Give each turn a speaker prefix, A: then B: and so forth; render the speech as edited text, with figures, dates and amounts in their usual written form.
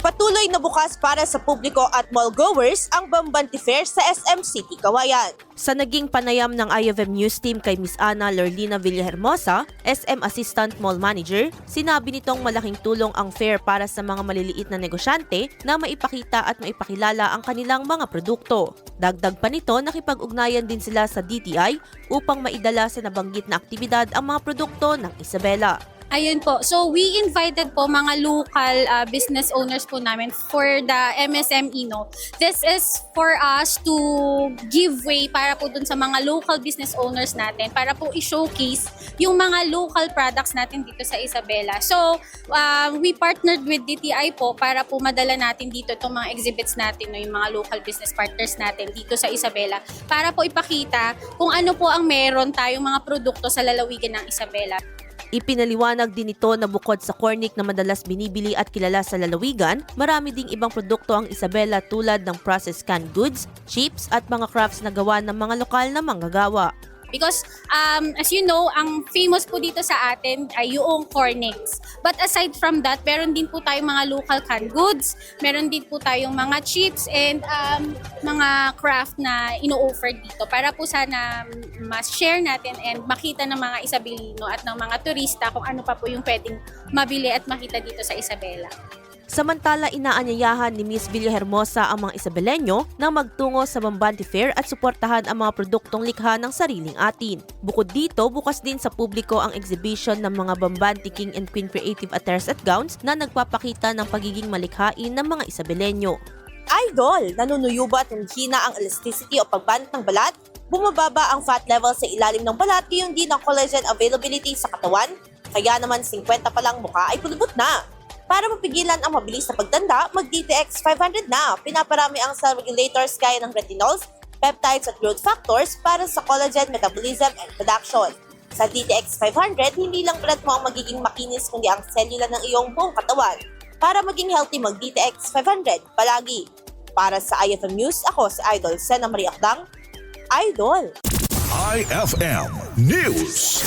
A: Patuloy na bukas para sa publiko at mall-goers ang Bambanti Fair sa SM City, Kawayan. Sa naging panayam ng IFM News Team kay Ms. Ana Lorlina Villahermosa, SM Assistant Mall Manager, sinabi nitong malaking tulong ang fair para sa mga maliliit na negosyante na maipakita at maipakilala ang kanilang mga produkto. Dagdag pa nito, nakipag-ugnayan din sila sa DTI upang maidala sa nabanggit na aktibidad ang mga produkto ng Isabela.
B: Ayun po. So we invited po mga local business owners po namin for the MSME, no. This is for us to give way para po dun sa mga local business owners natin para po i-showcase yung mga local products natin dito sa Isabela. So we partnered with DTI po para po madala natin dito itong mga exhibits natin, no, yung mga local business partners natin dito sa Isabela para po ipakita kung ano po ang meron tayong mga produkto sa lalawigan ng Isabela.
A: Ipinaliwanag din ito na bukod sa cornic na madalas binibili at kilala sa lalawigan, marami ding ibang produkto ang Isabela tulad ng processed canned goods, chips at mga crafts na gawa ng mga lokal na manggagawa.
B: Because as you know, ang famous po dito sa atin ay yung cornix. But aside from that, meron din po tayong mga local canned goods, meron din po tayong mga chips and mga craft na ino-offer dito para po sana ma-share natin and makita ng mga Isabelino at ng mga turista kung ano pa po yung pwedeng mabili at makita dito sa Isabela.
A: Samantala, inaanyayahan ni Ms. Villahermosa ang mga Isabelenyo na magtungo sa Bambanti Fair at suportahan ang mga produktong likha ng sariling atin. Bukod dito, bukas din sa publiko ang exhibition ng mga Bambanti King and Queen Creative Attires at Gowns na nagpapakita ng pagiging malikhain ng mga Isabelenyo. Idol! Nanunuyubat ng hina ang elasticity o pagbanat ng balat, bumababa ang fat level sa ilalim ng balat, gayon din ang collagen availability sa katawan, kaya naman 50 pa lang mukha ay pulbot na. Para mapigilan ang mabilis na pagtanda, mag-DTX 500 na. Pinaparami ang cell regulators gaya ng retinols, peptides at growth factors para sa collagen metabolism and production. Sa DTX 500, hindi lang balat mo ang magiging makinis kundi ang selula ng iyong buong katawan. Para maging healthy, mag-DTX 500 palagi. Para sa IFM News, ako si Idol Sena Marie Akdang. Idol!
C: IFM News.